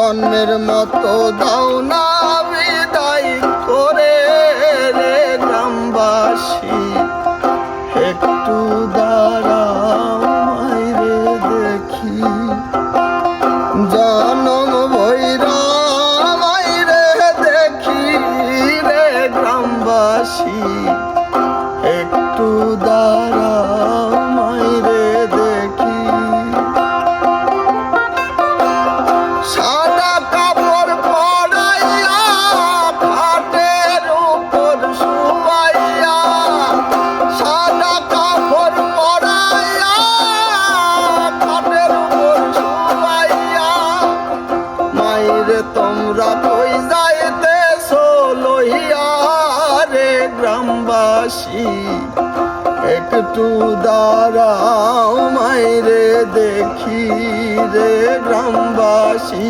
জন্মের মতো দাও না বিদায় করে রে গ্রামবাসী, একটু দাঁড়াও মাইরে দেখি। জনম ভৈরা মাইরে দেখি রে গ্রামবাসী, একটু দাঁড়াও মাইরে দেখি। সাদা কাপড় পরাইয়া খাটের উপর শুয়াইয়া, সাদা কাপড় পরাইয়া খাটের উপর শুয়াইয়া, মাইরে তোমরা কই যাইতেছো লইয়া রে গ্রামবাসী, একটু দাঁড়াও মাইরে দেখি রে গ্রামবাসী।